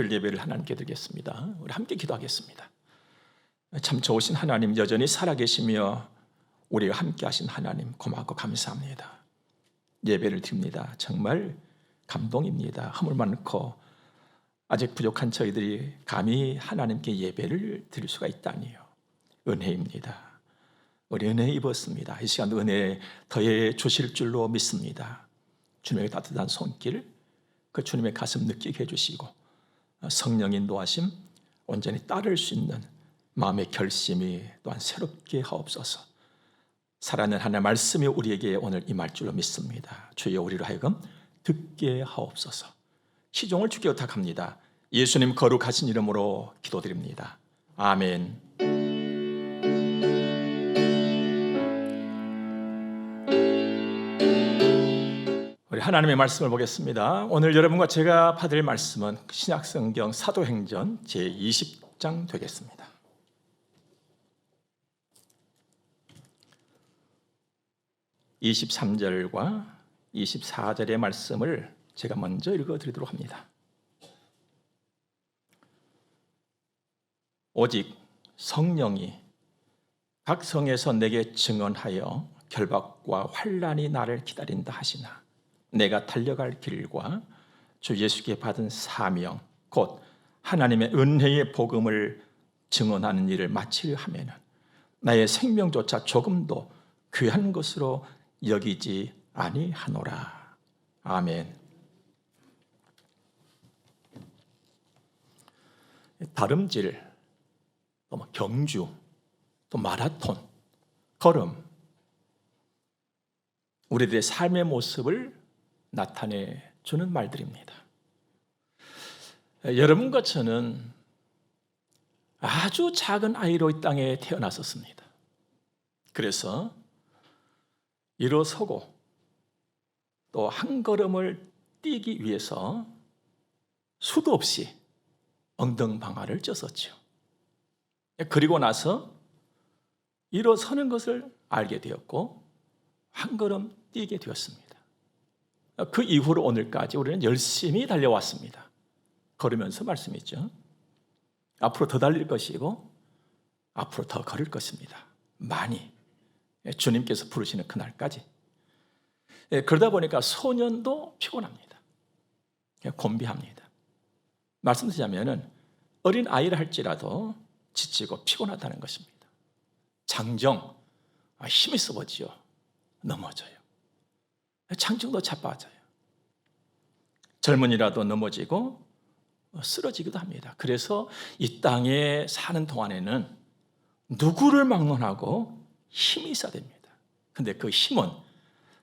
주일 예배를 하나님께 드리겠습니다. 우리 함께 기도하겠습니다. 참 좋으신 하나님, 여전히 살아계시며 우리가 함께 하신 하나님 고맙고 감사합니다. 예배를 드립니다. 정말 감동입니다. 허물 많고 아직 부족한 저희들이 감히 하나님께 예배를 드릴 수가 있다니요. 은혜입니다. 우리 은혜 입었습니다. 이 시간 은혜 더해 주실 줄로 믿습니다. 주님의 따뜻한 손길, 그 주님의 가슴 느끼게 해주시고 성령의 인도하심 온전히 따를 수 있는 마음의 결심이 또한 새롭게 하옵소서. 살아있는 하나님의 말씀이 우리에게 오늘 임할 줄로 믿습니다. 주여 우리로 하여금 듣게 하옵소서. 시종을 주께 부탁합니다. 예수님 거룩하신 이름으로 기도드립니다. 아멘. 우리 하나님의 말씀을 보겠습니다. 오늘 여러분과 제가 받을 말씀은 신약성경 사도행전 제20장 되겠습니다. (23절과 24절의) 말씀을 제가 먼저 읽어드리도록 합니다. 오직 성령이 각 성에서 내게 증언하여 결박과 환난이 나를 기다린다 하시나 내가 달려갈 길과 주 예수께 받은 사명 곧 하나님의 은혜의 복음을 증언하는 일을 마치려 하면은 나의 생명조차 조금도 귀한 것으로 여기지 아니하노라. 아멘. 다름질, 또 경주, 또 마라톤, 걸음, 우리들의 삶의 모습을 나타내 주는 말들입니다. 여러분과 저는 아주 작은 아이로 이 땅에 태어났었습니다. 그래서 일어서고 또 한 걸음을 뛰기 위해서 수도 없이 엉덩방아를 쪘었죠. 그리고 나서 일어서는 것을 알게 되었고 한 걸음 뛰게 되었습니다. 그 이후로 오늘까지 우리는 열심히 달려왔습니다. 걸으면서 말씀이죠. 앞으로 더 달릴 것이고 앞으로 더 걸을 것입니다. 많이 주님께서 부르시는 그날까지. 그러다 보니까 소년도 피곤합니다. 곤비합니다. 말씀드리자면 어린 아이를 할지라도 지치고 피곤하다는 것입니다. 장정, 힘이 썩어지요. 넘어져요. 장정도 자빠져요. 젊은이라도 넘어지고 쓰러지기도 합니다. 그래서 이 땅에 사는 동안에는 누구를 막론하고 힘이 있어야 됩니다. 근데 그 힘은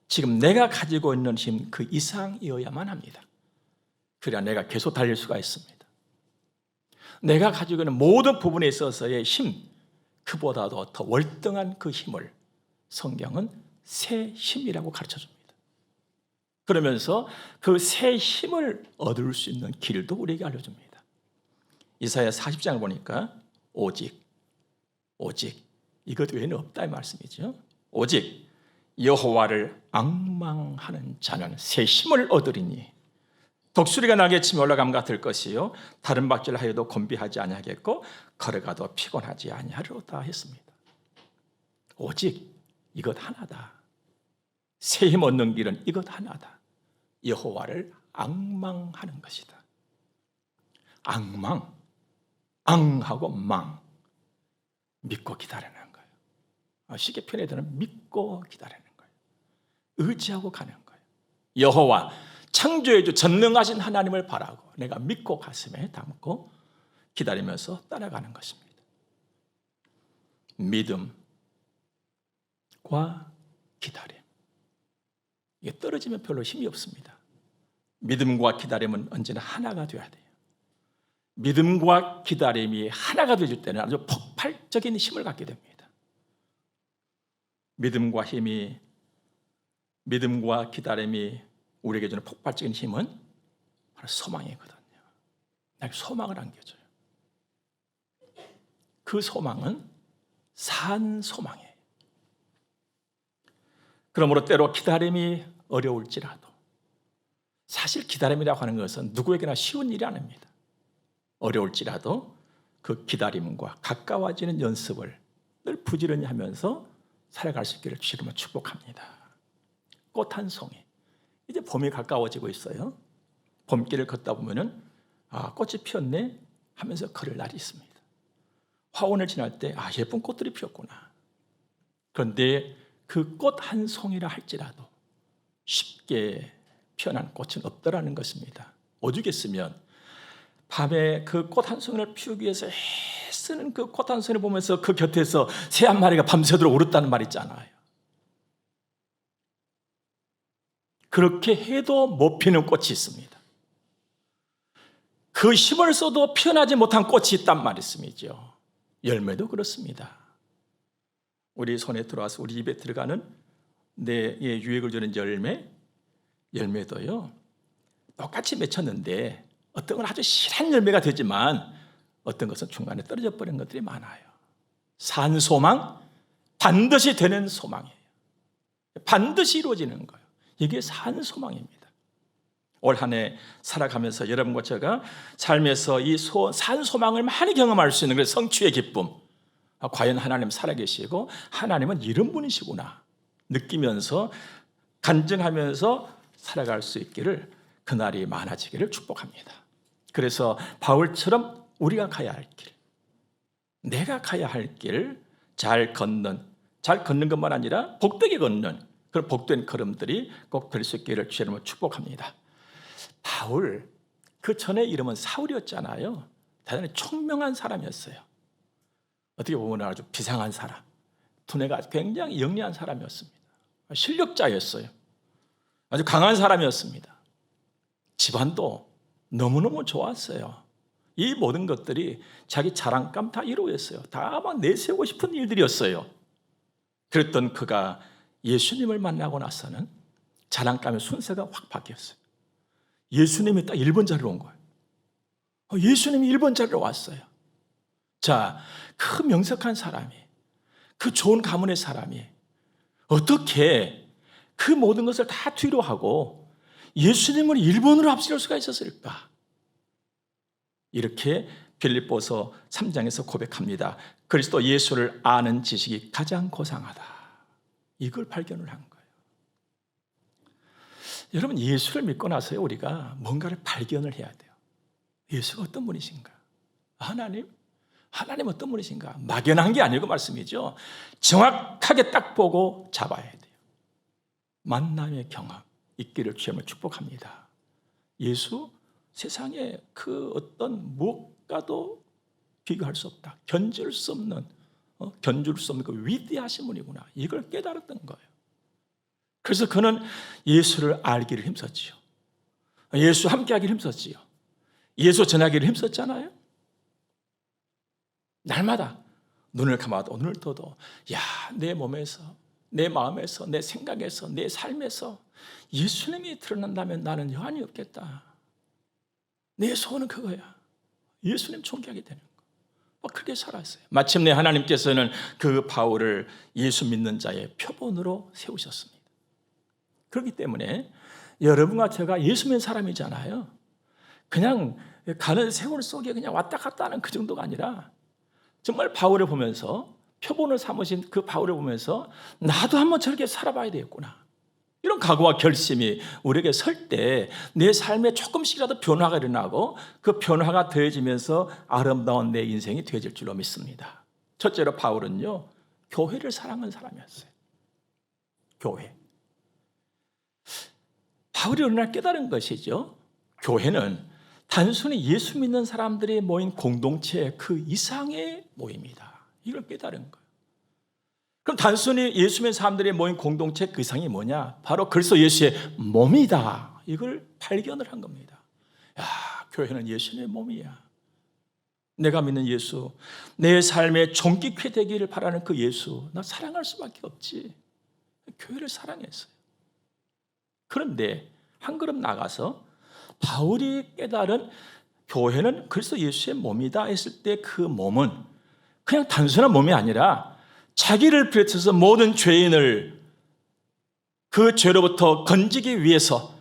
지금 내가 가지고 있는 힘 그 이상이어야만 합니다. 그래야 내가 계속 달릴 수가 있습니다. 내가 가지고 있는 모든 부분에 있어서의 힘, 그보다도 더 월등한 그 힘을 성경은 새 힘이라고 가르쳐줍니다. 그러면서 그 새 힘을 얻을 수 있는 길도 우리에게 알려줍니다. 이사야 40장을 보니까 오직 이것 외에는 없다 이 말씀이죠. 오직 여호와를 앙망하는 자는 새 힘을 얻으리니 독수리가 날개 치며 올라감과 같을 것이요 다른 박질을 하여도 곤비하지 아니하겠고 걸어가도 피곤하지 아니하리로다 했습니다. 오직 이것 하나다. 새 힘 얻는 길은 이것 하나다. 여호와를 앙망하는 것이다. 앙망, 앙하고 망, 믿고 기다리는 거예요. 쉽게 표현해서는 믿고 기다리는 거예요. 의지하고 가는 거예요. 여호와 창조의 주 전능하신 하나님을 바라고 내가 믿고 가슴에 담고 기다리면서 따라가는 것입니다. 믿음과 기다림. 이게 떨어지면 별로 힘이 없습니다. 믿음과 기다림은 언제나 하나가 되어야 돼요. 믿음과 기다림이 하나가 되어질 때는 아주 폭발적인 힘을 갖게 됩니다. 믿음과 기다림이 우리에게 주는 폭발적인 힘은 바로 소망이거든요. 나에게 소망을 안겨줘요. 그 소망은 산 소망이에요. 그러므로 때로 기다림이 어려울지라도 사실 기다림이라고 하는 것은 누구에게나 쉬운 일이 아닙니다. 어려울지라도 그 기다림과 가까워지는 연습을 늘 부지런히 하면서 살아갈 수 있기를 주님은 축복합니다. 꽃 한 송이. 이제 봄이 가까워지고 있어요. 봄길을 걷다 보면은 꽃이 피었네 하면서 걸을 날이 있습니다. 화원을 지날 때 예쁜 꽃들이 피었구나. 그런데 그 꽃 한 송이라 할지라도 쉽게 피어난 꽃은 없더라는 것입니다. 오죽했으면 밤에 그 꽃 한 송이를 피우기 위해서 애쓰는 그 꽃 한 송이를 보면서 그 곁에서 새 한 마리가 밤새도록 울었다는 말 있잖아요. 그렇게 해도 못 피는 꽃이 있습니다. 그 힘을 써도 피어나지 못한 꽃이 있단 말씀이죠. 열매도 그렇습니다. 우리 손에 들어와서 우리 입에 들어가는 내 유익을 주는 열매도요 똑같이 맺혔는데 어떤 건 아주 실한 열매가 되지만 어떤 것은 중간에 떨어져 버린 것들이 많아요. 산 소망, 반드시 되는 소망이에요. 반드시 이루어지는 거예요. 이게 산 소망입니다. 올 한 해 살아가면서 여러분과 제가 삶에서 이 산 소망을 많이 경험할 수 있는 그 성취의 기쁨, 과연 하나님 살아계시고 하나님은 이런 분이시구나 느끼면서 간증하면서 살아갈 수 있기를 그날이 많아지기를 축복합니다. 그래서 바울처럼 우리가 가야 할 길, 내가 가야 할 길 잘 걷는 것만 아니라 복되게 걷는 그런 복된 걸음들이 꼭 될 수 있기를 주님으로 축복합니다. 바울, 그 전에 이름은 사울이었잖아요. 대단히 총명한 사람이었어요. 어떻게 보면 아주 비상한 사람, 두뇌가 굉장히 영리한 사람이었습니다. 실력자였어요. 아주 강한 사람이었습니다. 집안도 너무너무 좋았어요. 이 모든 것들이 자기 자랑감 다 이루어졌어요. 다 막 내세우고 싶은 일들이었어요. 그랬던 그가 예수님을 만나고 나서는 자랑감의 순서가 확 바뀌었어요. 예수님이 딱 1번 자리로 온 거예요. 예수님이 1번 자리로 왔어요. 자, 그 명석한 사람이, 그 좋은 가문의 사람이 어떻게 그 모든 것을 다 뒤로 하고 예수님을 1번으로 앞세울 수가 있었을까? 이렇게 빌립보서 3장에서 고백합니다. 그리스도 예수를 아는 지식이 가장 고상하다. 이걸 발견을 한 거예요. 여러분, 예수를 믿고 나서요 우리가 뭔가를 발견을 해야 돼요. 예수가 어떤 분이신가? 하나님 어떤 분이신가? 막연한 게 아니고 말씀이죠. 정확하게 딱 보고 잡아야 돼요. 만남의 경험 있기를 주님을 축복합니다. 예수 세상에 그 어떤 무엇과도 비교할 수 없다. 견줄 수 없는 그 위대하신 분이구나. 이걸 깨달았던 거예요. 그래서 그는 예수를 알기를 힘썼지요. 예수 함께하기를 힘썼지요. 예수 전하기를 힘썼잖아요. 날마다 눈을 감아도 눈을 떠도 내 몸에서, 내 마음에서, 내 생각에서, 내 삶에서 예수님이 드러난다면 나는 여한이 없겠다. 내 소원은 그거야. 예수님 존경하게 되는 거. 그렇게 살았어요. 마침내 하나님께서는 그 바울을 예수 믿는 자의 표본으로 세우셨습니다. 그렇기 때문에 여러분과 제가 예수 믿는 사람이잖아요. 그냥 가는 세월 속에 그냥 왔다 갔다 하는 그 정도가 아니라 정말 바울을 보면서, 표본을 삼으신 그 바울을 보면서 나도 한번 저렇게 살아봐야 되겠구나. 이런 각오와 결심이 우리에게 설 때 내 삶에 조금씩이라도 변화가 일어나고 그 변화가 더해지면서 아름다운 내 인생이 되어질 줄로 믿습니다. 첫째로 바울은요, 교회를 사랑하는 사람이었어요. 교회. 바울이 어느 날 깨달은 것이죠. 교회는 단순히 예수 믿는 사람들이 모인 공동체 그 이상의 모임이다. 이걸 깨달은 거예요. 그럼 단순히 예수 믿는 사람들이 모인 공동체 그 이상이 뭐냐? 바로 그리스도 예수의 몸이다. 이걸 발견을 한 겁니다. 교회는 예수님의 몸이야. 내가 믿는 예수, 내 삶에 존귀케 되기를 바라는 그 예수, 나 사랑할 수밖에 없지. 교회를 사랑했어요. 그런데 한 걸음 나가서 바울이 깨달은 교회는 그리스도 예수의 몸이다 했을 때 그 몸은 그냥 단순한 몸이 아니라 자기를 비롯해서 모든 죄인을 그 죄로부터 건지기 위해서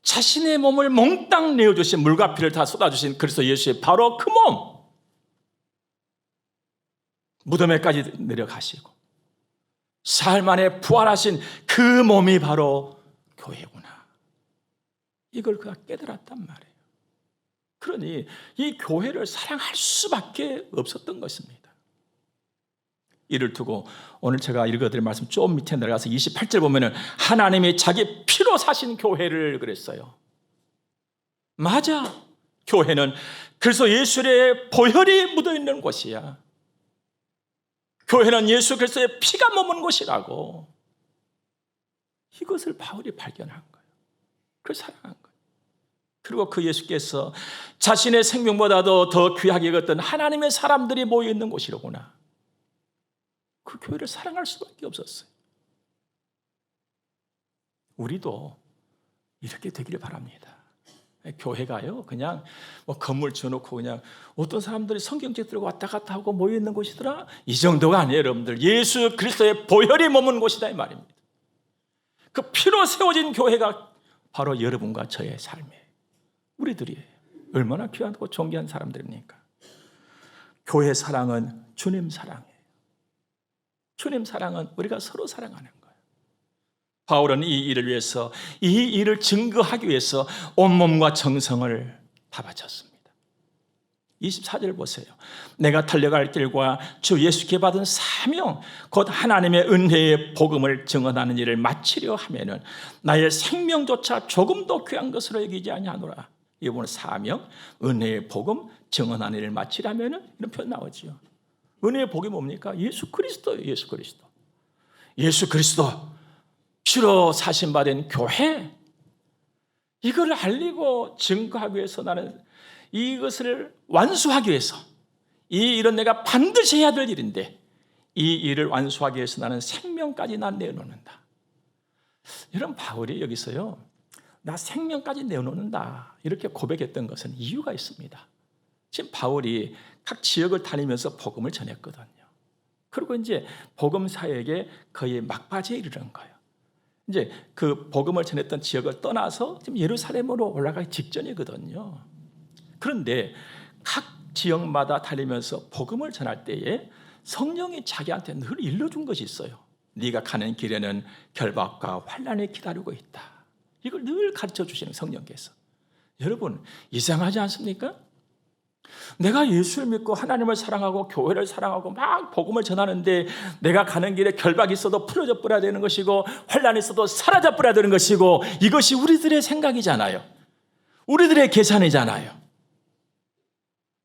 자신의 몸을 몽땅 내어주신, 물과 피를 다 쏟아주신 그리스도 예수의 바로 그 몸, 무덤에까지 내려가시고 사흘 만에 부활하신 그 몸이 바로 교회구나. 이걸 그가 깨달았단 말이에요. 그러니 이 교회를 사랑할 수밖에 없었던 것입니다. 이를 두고 오늘 제가 읽어드릴 말씀 좀 밑에 내려가서 28절 보면은 하나님이 자기 피로 사신 교회를 그랬어요. 맞아. 교회는 그래서 예수의 보혈이 묻어있는 곳이야. 교회는 예수 그리스도의 피가 머문 곳이라고. 이것을 바울이 발견한 거예요. 그걸 사랑한 거예요. 그리고 그 예수께서 자신의 생명보다도 더 귀하게 여겼던 하나님의 사람들이 모여있는 곳이로구나. 그 교회를 사랑할 수밖에 없었어요. 우리도 이렇게 되기를 바랍니다. 교회가요, 그냥 뭐 건물 지어놓고 그냥 어떤 사람들이 성경책 들고 왔다 갔다 하고 모여있는 곳이더라? 이 정도가 아니에요, 여러분들. 예수 그리스도의 보혈이 머문 곳이다 이 말입니다. 그 피로 세워진 교회가 바로 여러분과 저의 삶이에요. 우리들이에요. 얼마나 귀하고 존귀한 사람들입니까? 교회 사랑은 주님 사랑이에요. 주님 사랑은 우리가 서로 사랑하는 거예요. 바울은 이 일을 위해서, 이 일을 증거하기 위해서 온몸과 정성을 다 바쳤습니다. 24절 보세요. 내가 달려갈 길과 주 예수께 받은 사명, 곧 하나님의 은혜의 복음을 증언하는 일을 마치려 하면은 나의 생명조차 조금도 귀한 것으로 여기지 아니하노라. 이번에 사명, 은혜의 복음, 증언하는 일을 마치려면은 이런 표현 나오지요. 은혜의 복이 뭡니까? 예수 그리스도예요. 예수 그리스도. 예수 그리스도 피로 사신받은 교회, 이걸 알리고 증거하기 위해서 나는 이것을 완수하기 위해서, 이 일은 내가 반드시 해야 될 일인데 이 일을 완수하기 위해서 나는 생명까지 난 내어놓는다. 이런 바울이 여기서요, 나 생명까지 내어놓는다 이렇게 고백했던 것은 이유가 있습니다. 지금 바울이 각 지역을 다니면서 복음을 전했거든요. 그리고 이제 복음 사역에 거의 막바지에 이르는 거예요. 이제 그 복음을 전했던 지역을 떠나서 지금 예루살렘으로 올라가기 직전이거든요. 그런데 각 지역마다 다니면서 복음을 전할 때에 성령이 자기한테 늘 일러준 것이 있어요. 네가 가는 길에는 결박과 환난이 기다리고 있다. 이걸 늘 가르쳐 주시는 성령께서. 여러분, 이상하지 않습니까? 내가 예수를 믿고 하나님을 사랑하고 교회를 사랑하고 막 복음을 전하는데 내가 가는 길에 결박이 있어도 풀어져 버려야 되는 것이고 환난이 있어도 사라져 버려야 되는 것이고, 이것이 우리들의 생각이잖아요. 우리들의 계산이잖아요.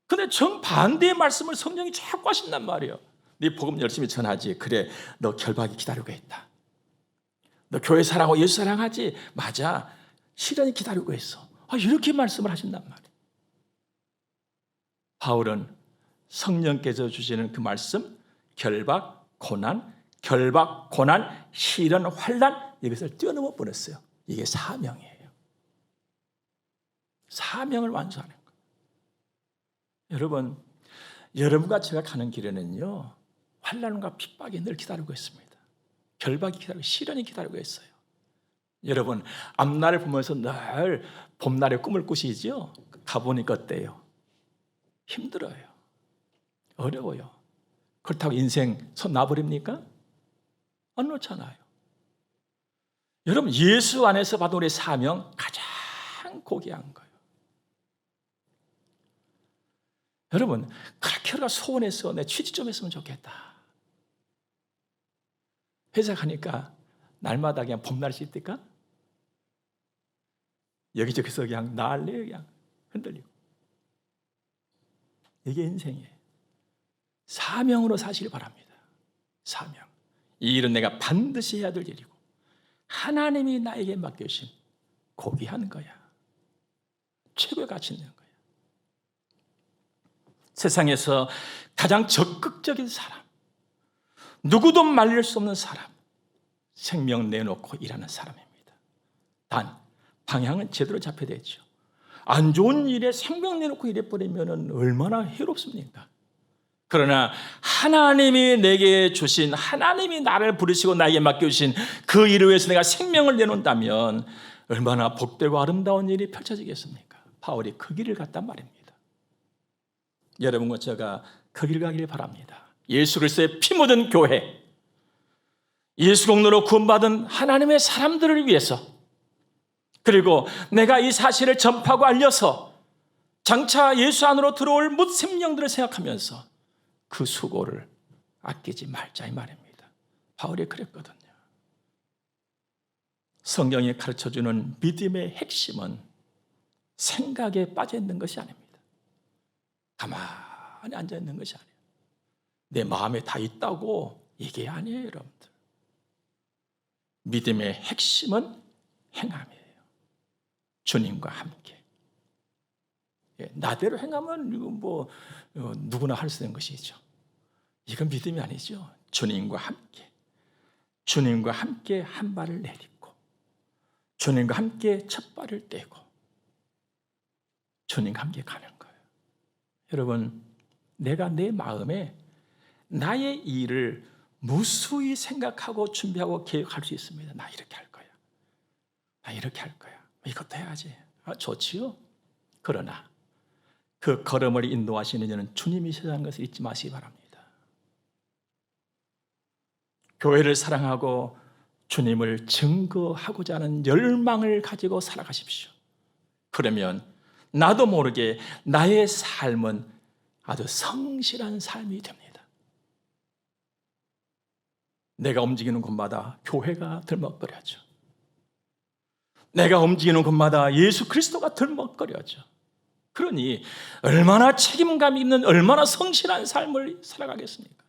근데 정반대의 말씀을 성령이 자꾸 하신단 말이에요. 네 복음 열심히 전하지. 그래, 너 결박이 기다리고 있다. 너 교회 사랑하고 예수 사랑하지. 맞아, 시련이 기다리고 있어. 이렇게 말씀을 하신단 말이에요. 바울은 성령께서 주시는 그 말씀, 결박, 고난, 시련, 환난, 이것을 뛰어넘어 버렸어요. 이게 사명이에요. 사명을 완수하는 거예요. 여러분, 여러분과 제가 가는 길에는요, 환난과 핍박이 늘 기다리고 있습니다. 결박이 기다리고 시련이 기다리고 있어요. 여러분, 앞날을 보면서 늘 봄날의 꿈을 꾸시죠? 가보니까 어때요? 힘들어요. 어려워요. 그렇다고 인생 손 놔버립니까? 안 놓잖아요. 여러분, 예수 안에서 받은 우리의 사명 가장 고귀한 거예요. 여러분, 그렇게 우리가 소원해서 내 취직 좀 했으면 좋겠다. 회사 가니까 날마다 그냥 봄날씨 뜰까? 여기저기서 그냥 난리예요. 그냥 흔들리고. 이게 인생이에요. 사명으로 사시길 바랍니다. 사명. 이 일은 내가 반드시 해야 될 일이고 하나님이 나에게 맡겨주신 고귀한 거야. 최고의 가치 있는 거야. 세상에서 가장 적극적인 사람, 누구도 말릴 수 없는 사람, 생명 내놓고 일하는 사람입니다. 단, 방향은 제대로 잡혀야 되죠. 안 좋은 일에 생명 내놓고 일해버리면 얼마나 해롭습니까? 그러나 하나님이 내게 주신, 하나님이 나를 부르시고 나에게 맡겨주신 그 일을 위해서 내가 생명을 내놓는다면 얼마나 복되고 아름다운 일이 펼쳐지겠습니까? 바울이 그 길을 갔단 말입니다. 여러분과 제가 그 길 가기를 바랍니다. 예수 그리스도의 피 묻은 교회, 예수 공로로 구원받은 하나님의 사람들을 위해서, 그리고 내가 이 사실을 전파하고 알려서 장차 예수 안으로 들어올 묻생명들을 생각하면서 그 수고를 아끼지 말자 이 말입니다. 바울이 그랬거든요. 성경이 가르쳐주는 믿음의 핵심은 생각에 빠져 있는 것이 아닙니다. 가만히 앉아 있는 것이 아니에요. 내 마음에 다 있다고 이게 아니에요, 여러분들. 믿음의 핵심은 행함이에요. 주님과 함께. 나대로 행하면 이거 누구나 할 수 있는 것이죠. 이건 믿음이 아니죠. 주님과 함께. 주님과 함께 한 발을 내딛고, 주님과 함께 첫 발을 떼고, 주님과 함께 가는 거예요. 여러분, 내가 내 마음에 나의 일을 무수히 생각하고 준비하고 계획할 수 있습니다. 나 이렇게 할 거야. 나 이렇게 할 거야. 이것도 해야지. 좋지요? 그러나 그 걸음을 인도하시는 이는 주님이시라는 것을 잊지 마시기 바랍니다. 교회를 사랑하고 주님을 증거하고자 하는 열망을 가지고 살아가십시오. 그러면 나도 모르게 나의 삶은 아주 성실한 삶이 됩니다. 내가 움직이는 곳마다 교회가 들먹거려져. 내가 움직이는 곳마다 예수 그리스도가 들먹거려져. 그러니 얼마나 책임감 있는, 얼마나 성실한 삶을 살아가겠습니까?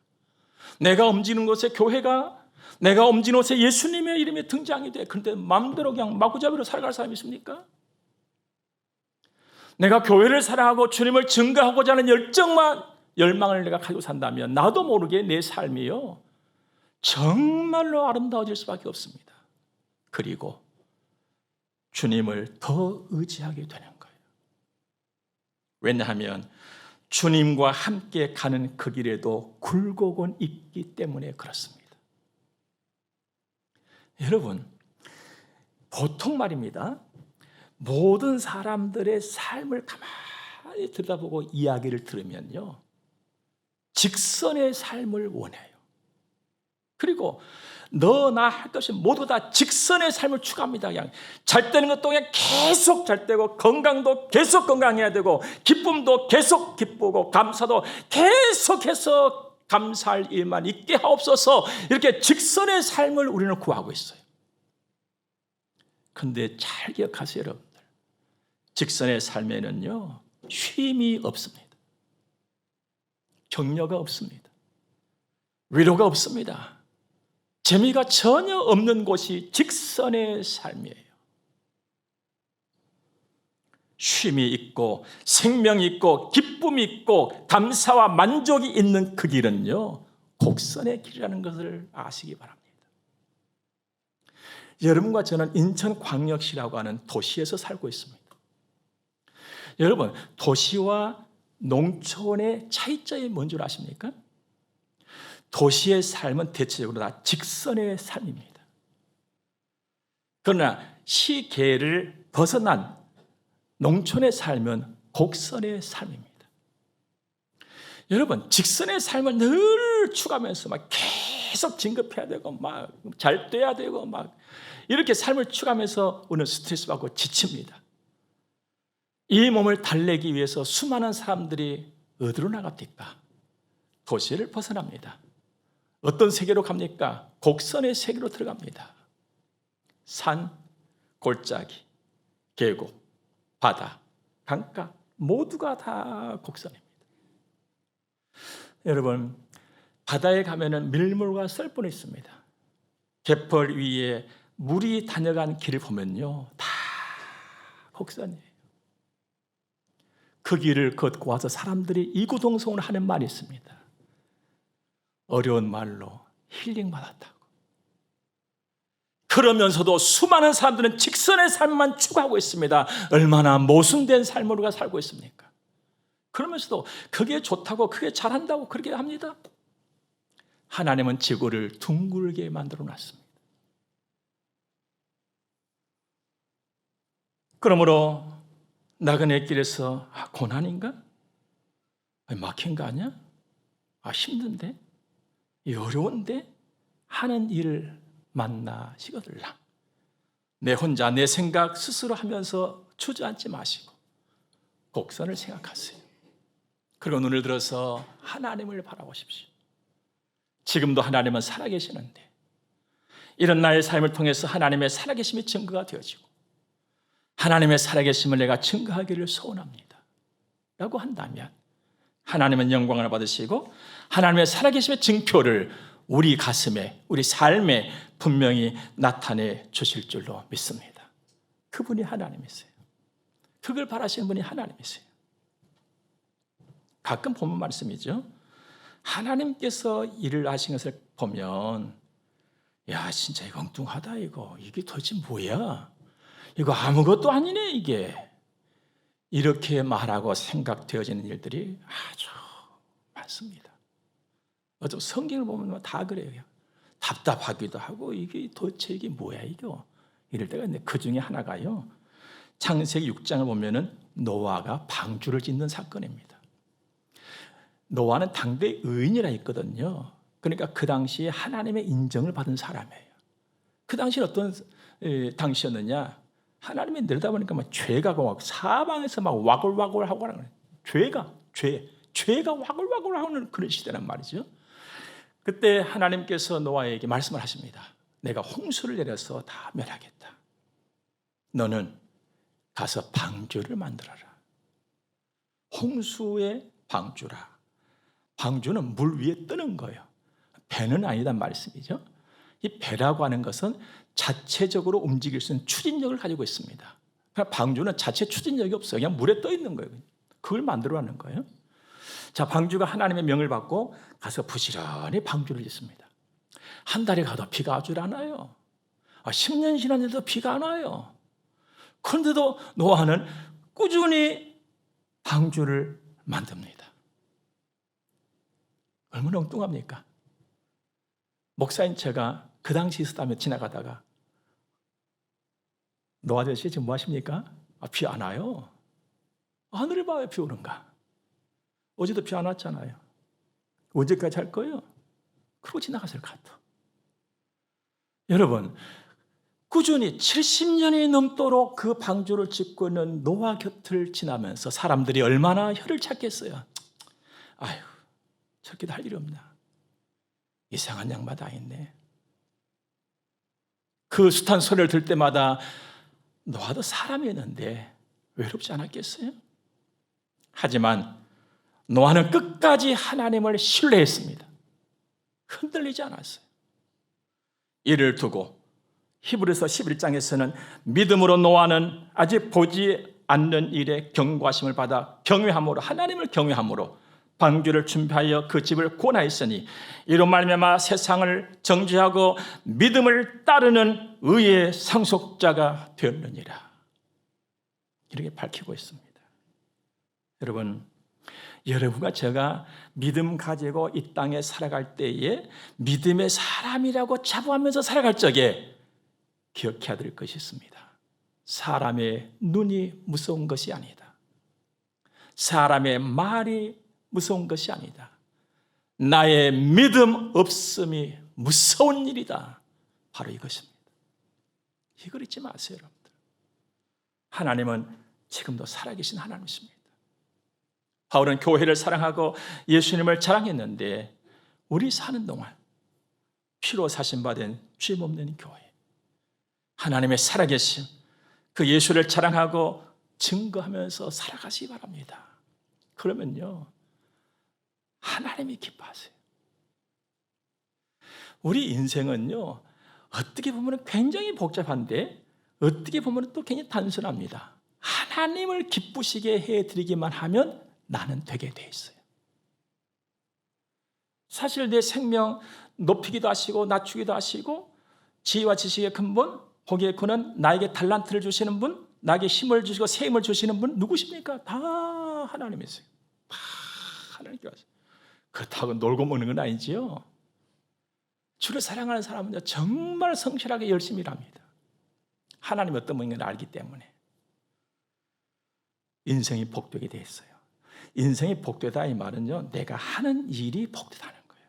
내가 움직이는 곳에 교회가, 내가 움직이는 곳에 예수님의 이름이 등장이 돼. 그런데 마음대로 그냥 마구잡이로 살아갈 사람이 있습니까? 내가 교회를 사랑하고 주님을 증거하고자 하는 열망을 내가 가지고 산다면 나도 모르게 내 삶이요, 정말로 아름다워질 수밖에 없습니다. 그리고 주님을 더 의지하게 되는 거예요. 왜냐하면 주님과 함께 가는 그 길에도 굴곡은 있기 때문에 그렇습니다. 여러분, 보통 말입니다. 모든 사람들의 삶을 가만히 들여다보고 이야기를 들으면요, 직선의 삶을 원해요. 그리고 너, 나 할 것 없이 모두 다 직선의 삶을 추구합니다. 그냥 잘 되는 것도 그냥 계속 잘 되고, 건강도 계속 건강해야 되고, 기쁨도 계속 기쁘고, 감사도 계속해서 감사할 일만 있게 하옵소서. 이렇게 직선의 삶을 우리는 구하고 있어요. 그런데 잘 기억하세요, 여러분들. 직선의 삶에는요, 쉼이 없습니다. 격려가 없습니다. 위로가 없습니다. 재미가 전혀 없는 곳이 직선의 삶이에요. 쉼이 있고 생명이 있고 기쁨이 있고 감사와 만족이 있는 그 길은요, 곡선의 길이라는 것을 아시기 바랍니다. 여러분과 저는 인천광역시라고 하는 도시에서 살고 있습니다. 여러분, 도시와 농촌의 차이점이 뭔 줄 아십니까? 도시의 삶은 대체적으로 다 직선의 삶입니다. 그러나 시계를 벗어난 농촌의 삶은 곡선의 삶입니다. 여러분, 직선의 삶을 늘 추구하면서 막 계속 진급해야 되고, 막 잘 돼야 되고, 막 이렇게 삶을 추구하면서 우리는 스트레스 받고 지칩니다. 이 몸을 달래기 위해서 수많은 사람들이 어디로 나갑니까? 도시를 벗어납니다. 어떤 세계로 갑니까? 곡선의 세계로 들어갑니다. 산, 골짜기, 계곡, 바다, 강가 모두가 다 곡선입니다. 여러분, 바다에 가면은 밀물과 썰뿐이 있습니다. 갯벌 위에 물이 다녀간 길을 보면요, 다 곡선이에요. 그 길을 걷고 와서 사람들이 이구동성을 하는 말이 있습니다. 어려운 말로 힐링 받았다고. 그러면서도 수많은 사람들은 직선의 삶만 추구하고 있습니다. 얼마나 모순된 삶으로 우리가 살고 있습니까? 그러면서도 그게 좋다고, 그게 잘한다고 그렇게 합니다. 하나님은 지구를 둥글게 만들어 놨습니다. 그러므로 나그네 길에서 고난인가? 막힌 거 아니야? 힘든데? 어려운데? 하는 일을 만나시거들라. 내 혼자 내 생각 스스로 하면서 주저앉지 마시고 곡선을 생각하세요. 그리고 눈을 들어서 하나님을 바라보십시오. 지금도 하나님은 살아계시는데 이런 나의 삶을 통해서 하나님의 살아계심이 증거가 되어지고 하나님의 살아계심을 내가 증거하기를 소원합니다 라고 한다면 하나님은 영광을 받으시고 하나님의 살아계심의 증표를 우리 가슴에, 우리 삶에 분명히 나타내 주실 줄로 믿습니다. 그분이 하나님이세요. 그걸 바라시는 분이 하나님이세요. 가끔 보면 말씀이죠. 하나님께서 일을 하신 것을 보면 야 진짜 이거 엉뚱하다 이게 도대체 뭐야? 이거 아무것도 아니네 이게. 이렇게 말하고 생각되어지는 일들이 아주 많습니다. 어쩌면 성경을 보면 다 그래요. 답답하기도 하고 이게 도대체 이게 뭐야 이거. 이럴 때가 있는데 그 중에 하나가요. 창세기 6장을 보면은 노아가 방주를 짓는 사건입니다. 노아는 당대 의인이라 했거든요. 그러니까 그 당시에 하나님의 인정을 받은 사람이에요. 그 당시에 어떤 당시였느냐? 하나님이 내려다보니까 막 죄가 막 사방에서 막 와글와글 하고 하는 거예요. 죄가 와글와글 하는 그런 시대란 말이죠. 그때 하나님께서 노아에게 말씀을 하십니다. 내가 홍수를 내려서 다 멸하겠다. 너는 가서 방주를 만들어라. 홍수의 방주라. 방주는 물 위에 뜨는 거예요. 배는 아니란 말씀이죠. 이 배라고 하는 것은 자체적으로 움직일 수 있는 추진력을 가지고 있습니다. 방주는 자체 추진력이 없어요. 그냥 물에 떠 있는 거예요. 그걸 만들어라는 거예요. 자, 방주가 하나님의 명을 받고 가서 부지런히 방주를 짓습니다. 한 달이 가도 비가 아주 안 와요. 10년 지났는데도 비가 안 와요. 그런데도 노아는 꾸준히 방주를 만듭니다. 얼마나 엉뚱합니까? 목사인 제가 그 당시 있었다면 지나가다가 노아 아저씨 지금 뭐 하십니까? 비 안 와요. 하늘을 봐 왜 비 오는가? 어제도 비 안 왔잖아요. 언제까지 할 거예요? 그러고 지나갔을 것 같아. 여러분 꾸준히 70년이 넘도록 그 방주를 짓고 있는 노아 곁을 지나면서 사람들이 얼마나 혀를 찾겠어요. 아유 저렇게도 할 일이 없나. 이상한 양반 다 있네. 그 숱한 소리를 들을 때마다 노아도 사람이었는데 외롭지 않았겠어요? 하지만 노아는 끝까지 하나님을 신뢰했습니다. 흔들리지 않았어요. 이를 두고 히브리서 11장에서는 믿음으로 노아는 아직 보지 않는 일에 경고하심을 받아 경외함으로 하나님을 경외함으로 방주를 준비하여 그 집을 구원하였으니 이로 말미암아 세상을 정죄하고 믿음을 따르는 의의 상속자가 되었느니라. 이렇게 밝히고 있습니다. 여러분과 제가 믿음 가지고 이 땅에 살아갈 때에 믿음의 사람이라고 자부하면서 살아갈 적에 기억해야 될 것이 있습니다. 사람의 눈이 무서운 것이 아니다. 사람의 말이 무서운 것이 아니다. 나의 믿음 없음이 무서운 일이다. 바로 이것입니다. 이걸 잊지 마세요, 여러분들. 하나님은 지금도 살아계신 하나님이십니다. 바울은 교회를 사랑하고 예수님을 자랑했는데 우리 사는 동안 피로 사신받은 죄 없는 교회, 하나님의 살아계심, 그 예수를 자랑하고 증거하면서 살아가시기 바랍니다. 그러면요 하나님이 기뻐하세요. 우리 인생은요 어떻게 보면 굉장히 복잡한데 어떻게 보면 또 굉장히 단순합니다. 하나님을 기쁘시게 해드리기만 하면 나는 되게 돼 있어요. 사실 내 생명 높이기도 하시고 낮추기도 하시고 지혜와 지식의 근본, 거기에 그는 나에게 달란트를 주시는 분, 나에게 힘을 주시고 새 힘을 주시는 분 누구십니까? 다 하나님이세요. 다 하나님께 하세요. 그렇다고 놀고 먹는 건 아니지요. 주를 사랑하는 사람은 정말 성실하게 열심히 일합니다. 하나님이 어떤 분인가 알기 때문에. 인생이 복되게 돼 있어요. 인생이 복되다 이 말은요, 내가 하는 일이 복되다는 거예요.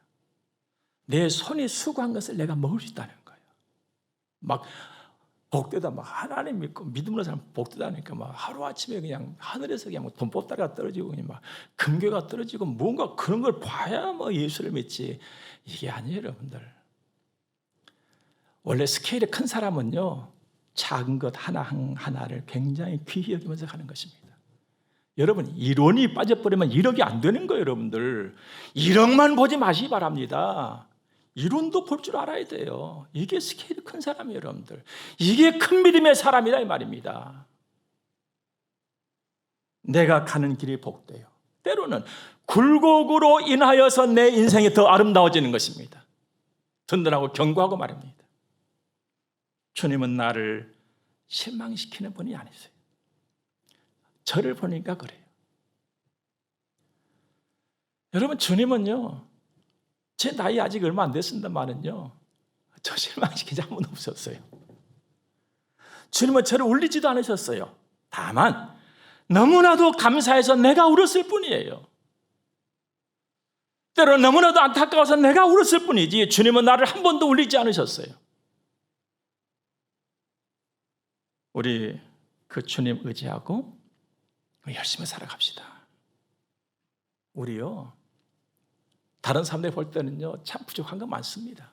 내 손이 수고한 것을 내가 먹을 수 있다는 거예요. 막 복되다, 막 하나님 믿고 믿음으로 사람 복되다니까 막 하루아침에 그냥 하늘에서 그냥 돈 뽑다가 떨어지고 그냥 막 금괴가 떨어지고 뭔가 그런 걸 봐야 뭐 예수를 믿지. 이게 아니에요, 여러분들. 원래 스케일이 큰 사람은요, 작은 것 하나하나를 굉장히 귀히 여기면서 가는 것입니다. 여러분, 1원이 빠져버리면 1억이 안 되는 거예요, 여러분들. 1억만 보지 마시기 바랍니다. 1원도 볼 줄 알아야 돼요. 이게 스케일이 큰 사람이에요, 여러분들. 이게 큰 믿음의 사람이라 이 말입니다. 내가 가는 길이 복돼요. 때로는 굴곡으로 인하여서 내 인생이 더 아름다워지는 것입니다. 든든하고 견고하고 말입니다. 주님은 나를 실망시키는 분이 아니세요. 저를 보니까 그래요. 여러분, 주님은요, 제 나이 아직 얼마 안 됐습니다만은요, 저 실망시킨 적 아무도 없었어요. 주님은 저를 울리지도 않으셨어요. 다만 너무나도 감사해서 내가 울었을 뿐이에요. 때로 너무나도 안타까워서 내가 울었을 뿐이지 주님은 나를 한 번도 울리지 않으셨어요. 우리 그 주님 의지하고 열심히 살아갑시다. 우리요, 다른 사람들이 볼 때는요, 참 부족한 거 많습니다.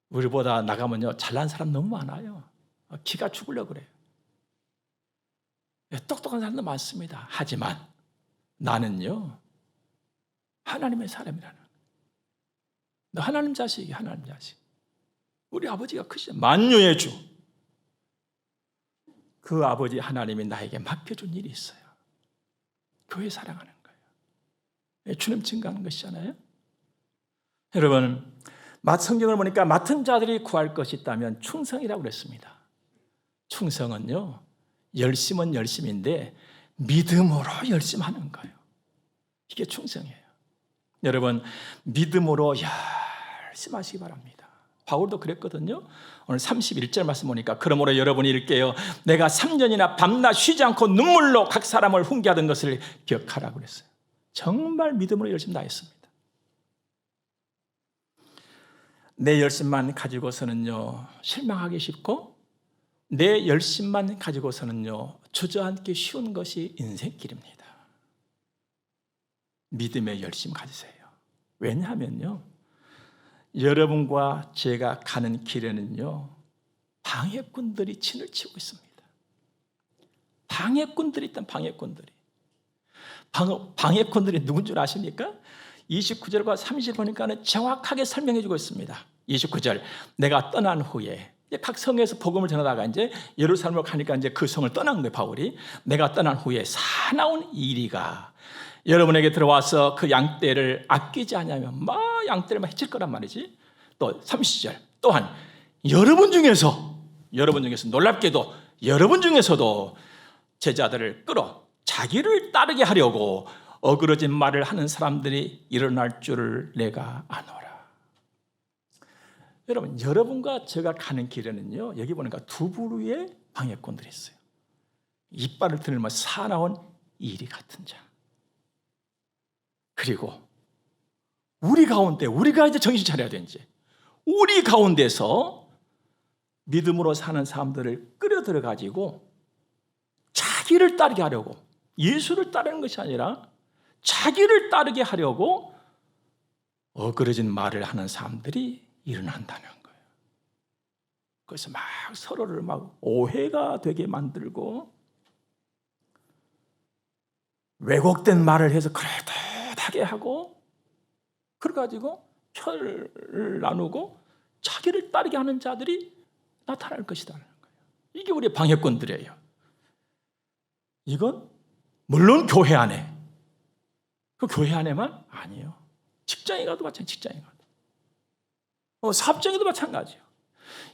우리보다 나가면요, 잘난 사람 너무 많아요. 기가 죽으려고 그래요. 똑똑한 사람도 많습니다. 하지만 나는요, 하나님의 사람이라는, 너 하나님 자식이에요. 하나님 자식. 우리 아버지가 크시죠. 만유의 주. 그 아버지 하나님이 나에게 맡겨준 일이 있어요. 교회 사랑하는 거예요. 주님 증거하는 것이잖아요. 여러분, 성경을 보니까 맡은 자들이 구할 것이 있다면 충성이라고 그랬습니다. 충성은요, 열심은 열심인데 믿음으로 열심하는 거예요. 이게 충성이에요. 여러분, 믿음으로 열심히 하시기 바랍니다. 바울도 그랬거든요. 오늘 31절 말씀 보니까 그러므로 여러분이 읽게요. 내가 3년이나 밤낮 쉬지 않고 눈물로 각 사람을 훈계하던 것을 기억하라고 그랬어요. 정말 믿음으로 열심히 다했습니다. 내 열심만 가지고서는요, 실망하기 쉽고 내 열심만 가지고서는요, 주저앉기 쉬운 것이 인생길입니다. 믿음의 열심 가지세요. 왜냐하면요, 여러분과 제가 가는 길에는요, 방해꾼들이 진을 치고 있습니다. 방해꾼들이 있단 방해꾼들이. 방해꾼들이 누군 줄 아십니까? 29절과 30절 보니까 정확하게 설명해 주고 있습니다. 29절, 내가 떠난 후에 각 성에서 복음을 전하다가 이제 예루살렘으로 가니까 이제 그 성을 떠난 거예요, 바울이. 내가 떠난 후에 사나운 이리가 여러분에게 들어와서 그 양떼를 아끼지 않으면 막 양떼를 막 해칠 거란 말이지. 또 30절, 또한 여러분 중에서 놀랍게도 여러분 중에서도 제자들을 끌어 자기를 따르게 하려고 어그러진 말을 하는 사람들이 일어날 줄을 내가 아노라. 여러분, 여러분과 제가 가는 길에는요, 여기 보니까 두 부류의 방해꾼들이 있어요. 이빨을 들면 사나운 이리 같은 자. 그리고 우리 가운데, 우리가 이제 정신 차려야 되는지, 우리 가운데서 믿음으로 사는 사람들을 끌어들여 가지고 자기를 따르게 하려고, 예수를 따르는 것이 아니라 자기를 따르게 하려고 어그러진 말을 하는 사람들이 일어난다는 거예요. 그래서 막 서로를 막 오해가 되게 만들고 왜곡된 말을 해서 그럴듯하게 하고 그래가지고 혀를 나누고 자기를 따르게 하는 자들이 나타날 것이라는 거예요. 이게 우리의 방해꾼들이에요. 이건 물론 교회 안에, 그 교회 안에만 아니에요. 직장에 가도 마찬가지, 직장에 가도. 사업장에도 마찬가지예요.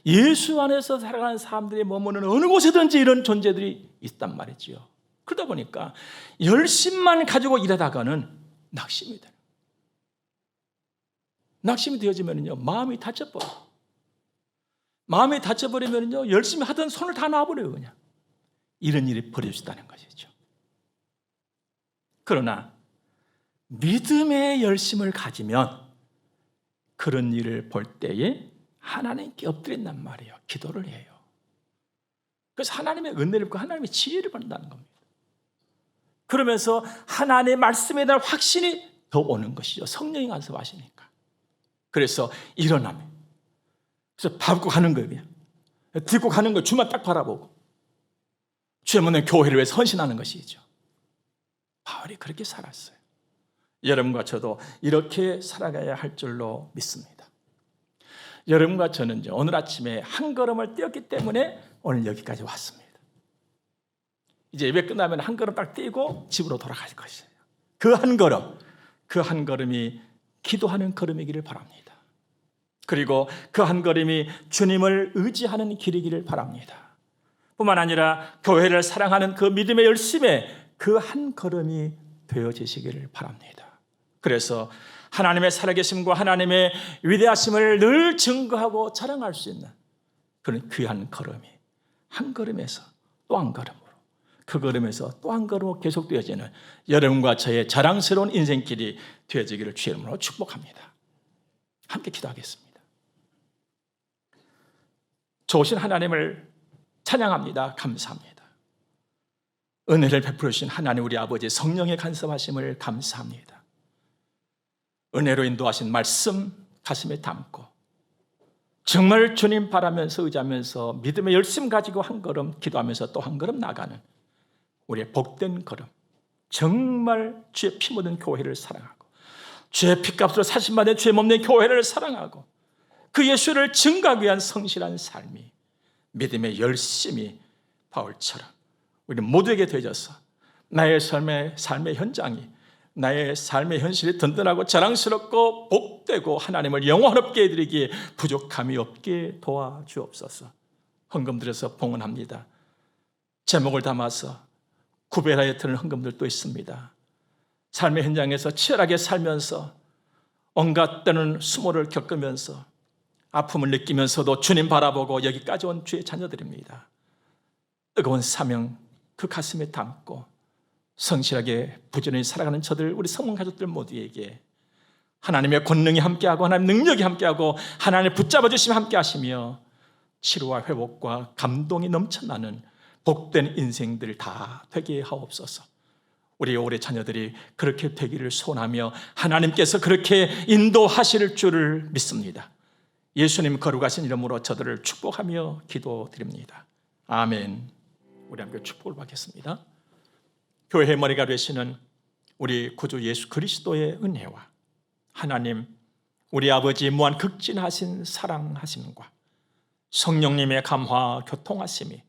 예수 안에서 살아가는 사람들이 머무는 어느 곳에든지 이런 존재들이 있단 말이지요. 그러다 보니까 열심만 가지고 일하다가는 낙심이 돼요. 낙심이 되어지면요, 마음이 다쳐버려요. 마음이 다쳐버리면요, 열심히 하던 손을 다 놔버려요, 그냥. 이런 일이 벌어진다는 것이죠. 그러나 믿음의 열심을 가지면 그런 일을 볼 때에 하나님께 엎드린단 말이에요. 기도를 해요. 그래서 하나님의 은혜를 받고 하나님의 지혜를 받는다는 겁니다. 그러면서 하나님의 말씀에 대한 확신이 더 오는 것이죠. 성령이 간섭하시니까. 그래서 일어나면, 그래서 밟고 가는 거예요. 딛고 가는 거 주만 딱 바라보고 주의 없는 교회를 위해서 헌신하는 것이죠. 바울이 그렇게 살았어요. 여러분과 저도 이렇게 살아가야 할 줄로 믿습니다. 여러분과 저는 오늘 아침에 한 걸음을 떼었기 때문에 오늘 여기까지 왔습니다. 이제 예배 끝나면 한 걸음 딱 떼고 집으로 돌아갈 것이에요. 그 한 걸음이 기도하는 걸음이기를 바랍니다. 그리고 그 한 걸음이 주님을 의지하는 길이기를 바랍니다. 뿐만 아니라 교회를 사랑하는 그 믿음의 열심에 그 한 걸음이 되어지시기를 바랍니다. 그래서 하나님의 살아계심과 하나님의 위대하심을 늘 증거하고 자랑할 수 있는 그런 귀한 걸음이 한 걸음에서 또 한 걸음으로, 그 걸음에서 또 한 걸음으로 계속되어지는 여러분과 저의 자랑스러운 인생길이 되어지기를 주의 이름으로 축복합니다. 함께 기도하겠습니다. 좋으신 하나님을 찬양합니다. 감사합니다. 은혜를 베풀어 주신 하나님 우리 아버지 성령의 간섭하심을 감사합니다. 은혜로 인도하신 말씀 가슴에 담고 정말 주님 바라면서 의지하면서 믿음의 열심 가지고 한 걸음 기도하면서 또 한 걸음 나가는 우리의 복된 걸음, 정말 주의 피 묻은 교회를 사랑하고 주의 피값으로 사신받은 주의 몸된 교회를 사랑하고 그 예수를 증거하기 위한 성실한 삶이 믿음의 열심이 바울처럼 우리 모두에게 되어져서 나의 삶의 현장이, 나의 삶의 현실이 든든하고 자랑스럽고 복되고 하나님을 영원롭게 해드리기에 부족함이 없게 도와주옵소서. 헌금 드려서 봉헌합니다. 제목을 담아서 구별하여 드리는 헌금들도 있습니다. 삶의 현장에서 치열하게 살면서 온갖 때는 수모를 겪으면서 아픔을 느끼면서도 주님 바라보고 여기까지 온 주의 자녀들입니다. 뜨거운 사명 그 가슴에 담고 성실하게 부지런히 살아가는 저들, 우리 성문 가족들 모두에게 하나님의 권능이 함께하고 하나님의 능력이 함께하고 하나님의 붙잡아 주심이 함께하시며 치료와 회복과 감동이 넘쳐나는 복된 인생들 다 되게 하옵소서. 우리 올해 자녀들이 그렇게 되기를 소원하며 하나님께서 그렇게 인도하실 줄을 믿습니다. 예수님 거룩하신 이름으로 저들을 축복하며 기도드립니다. 아멘. 우리 함께 축복을 받겠습니다. 교회의 머리가 되시는 우리 구주 예수 그리스도의 은혜와 하나님 우리 아버지 무한 극진하신 사랑하심과 성령님의 감화 교통하심이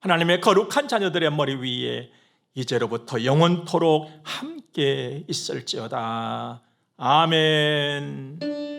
하나님의 거룩한 자녀들의 머리 위에 이제로부터 영원토록 함께 있을지어다. 아멘.